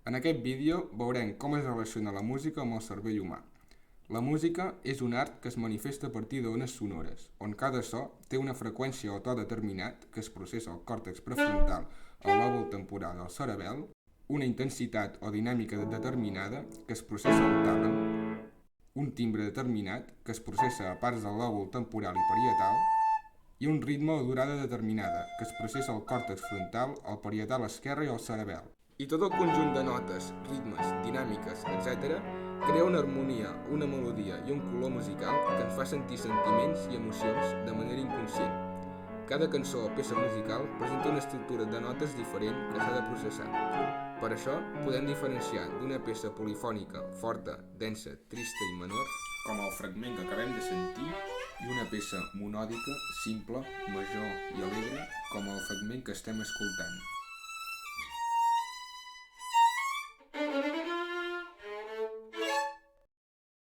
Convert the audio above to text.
En aquest vídeo veurem com es relaciona la música amb el cervell humà. La música és un art que es manifesta a partir d'ones sonores, on cada so té una freqüència o to determinat que es processa al còrtex prefrontal, al lòbul temporal i al cerebel, una intensitat o dinàmica determinada que es processa al tàlem, un timbre determinat que es processa a parts del lòbul temporal i parietal, i un ritme o durada determinada que es processa al còrtex frontal, al parietal esquerre i al cerebel. I tot el conjunt de notes, ritmes, dinàmiques, etc., crea una harmonia, una melodia i un color musical que ens fa sentir sentiments i emocions de manera inconscient. Cada cançó o peça musical presenta una estructura de notes diferent que s'ha de processar. Per això, podem diferenciar d'una peça polifònica, forta, densa, trista i menor, com el fragment que acabem de sentir, i una peça monòdica, simple, major i alegre, com el fragment que estem escoltant.